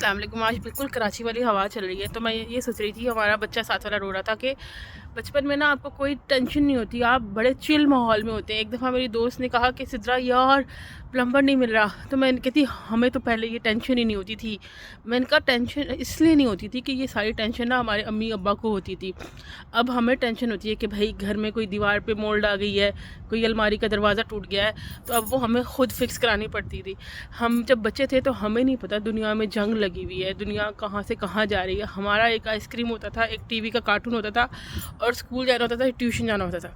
अस्सलाम वालेकुम। आज बिल्कुल कराची वाली हवा चल रही है, तो मैं ये सोच रही थी, हमारा बच्चा साथ वाला रो रहा था कि बचपन में ना आपको कोई टेंशन नहीं होती, आप बड़े चिल माहौल में होते हैं। एक दफ़ा मेरी दोस्त ने कहा कि सिद्रा यार प्लम्बर नहीं मिल रहा, तो मैं कहती हमें तो पहले ये टेंशन ही नहीं होती थी। मैंने कहा टेंशन इसलिए नहीं होती थी कि ये सारी टेंशन ना हमारे अम्मी अब्बा को होती थी। अब हमें टेंशन होती है कि भाई घर में कोई दीवार पे मोल्ड आ गई है, कोई अलमारी का दरवाज़ा टूट गया है, तो अब वो हमें खुद फिक्स करानी पड़ती थी। हम जब बच्चे थे तो हमें नहीं पता दुनिया में जंग लगी हुई है, दुनिया कहाँ से कहाँ जा रही है। हमारा एक आइसक्रीम होता था, एक टीवी का कार्टून होता था, और स्कूल जाना होता था, ट्यूशन जाना होता था।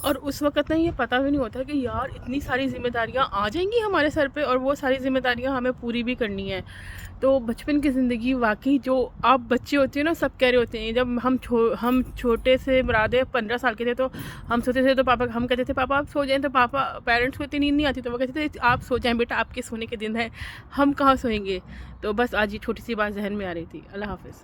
और उस वक्त ना ये पता भी नहीं होता कि यार इतनी सारी ज़िम्मेदारियाँ आ जाएंगी हमारे सर पे, और वो सारी ज़िम्मेदारियाँ हमें पूरी भी करनी है। तो बचपन की ज़िंदगी वाकई, जो आप बच्चे होते हैं ना, सब कह रहे होते हैं। जब हम छोटे से मुरादे 15 साल के थे, तो हम सोते थे तो पापा, हम कहते थे पापा आप सो जाएं, तो पापा, पेरेंट्स को इतनी नींद नहीं आती तो वो कहते थे आप सो जाएं बेटा, आपके सोने के दिन है, हम कहाँ सोएंगे। तो बस आज ये छोटी सी बात जहन में आ रही थी। अल्लाह हाफ़िज़।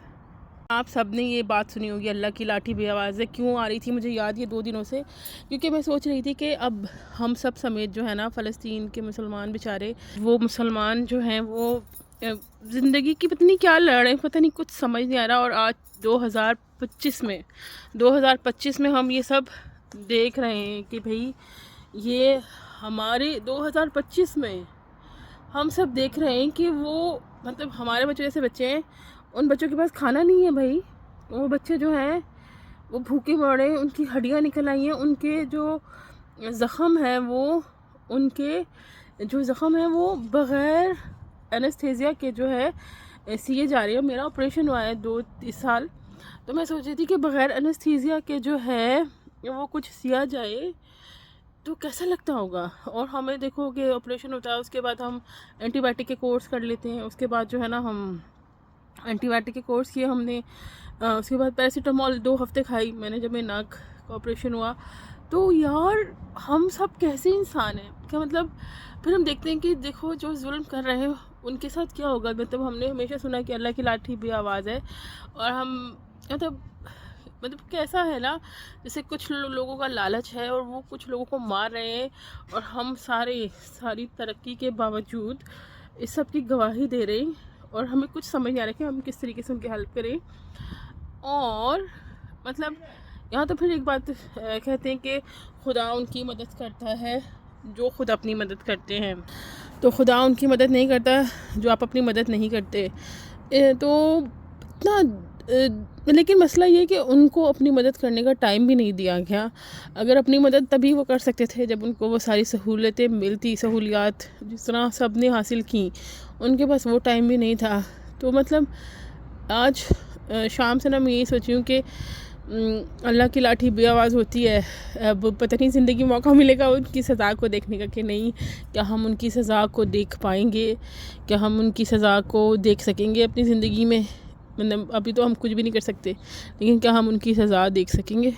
आप सब ने ये बात सुनी होगी, अल्लाह की लाठी बेआवाज़ क्यों आ रही थी, मुझे याद ये 2 दिनों से, क्योंकि मैं सोच रही थी कि अब हम सब समेत जो है ना, फ़लस्तीन के मुसलमान बेचारे, वो मुसलमान जो हैं वो ज़िंदगी की पता नहीं क्या लड़ रहे हैं, पता नहीं कुछ समझ नहीं आ रहा। और आज 2025 में हम ये सब देख रहे हैं कि भाई ये हमारे 2025 में हम सब देख रहे हैं कि वो, मतलब हमारे बच्चे जैसे बच्चे हैं, उन बच्चों के पास खाना नहीं है भाई। वो बच्चे जो हैं वो भूखे मरे, उनकी हड्डियाँ निकल आई हैं, उनके जो ज़ख़म है वो बग़ैर एनेस्थीसिया के जो है सिए जा रही है। मेरा ऑपरेशन हुआ है 2-3 साल, तो मैं सोच रही थी कि बग़ैर एनेस्थीसिया के जो है वो कुछ सिया जाए तो कैसा लगता होगा। और हमें देखो कि ऑपरेशन होता है, उसके बाद हम एंटीबायोटिक के कोर्स कर लेते हैं, उसके बाद जो है ना, हम एंटीबायोटिक के कोर्स किए हमने, उसके बाद पैरासीटामोल 2 हफ्ते खाई मैंने जब मेरे नाक का ऑपरेशन हुआ। तो यार हम सब कैसे इंसान हैं, क्या मतलब। फिर हम देखते हैं कि देखो जो जुल्म कर रहे हैं उनके साथ क्या होगा। मतलब हमने हमेशा सुना कि अल्लाह की लाठी भी आवाज़ है, और हम मतलब कैसा है ना, जैसे कुछ लोगों का लालच है और वो कुछ लोगों को मार रहे हैं, और हम सारी तरक्की के बावजूद इस सब की गवाही दे रहे हैं, और हमें कुछ समझ नहीं आ रहा कि हम किस तरीके से उनकी हेल्प करें। और मतलब यहाँ तो फिर एक बात कहते हैं कि खुदा उनकी मदद करता है जो खुद अपनी मदद करते हैं, तो खुदा उनकी मदद नहीं करता जो आप अपनी मदद नहीं करते। तो इतना, लेकिन मसला ये है कि उनको अपनी मदद करने का टाइम भी नहीं दिया गया। अगर अपनी मदद तभी वो कर सकते थे जब उनको वो सारी सहूलतें मिलती, सहूलियात जिस तरह सब ने हासिल की, उनके पास वो टाइम भी नहीं था। तो मतलब आज शाम से ना मैं यही सोची हूँ कि अल्लाह की लाठी बेआवाज़ होती है। अब पता नहीं ज़िंदगी मौका मिलेगा उनकी सज़ा को देखने का कि नहीं, क्या हम उनकी सज़ा को देख पाएंगे, क्या हम उनकी सज़ा को देख सकेंगे अपनी ज़िंदगी में। मतलब अभी तो हम कुछ भी नहीं कर सकते, लेकिन क्या हम उनकी सज़ा देख सकेंगे।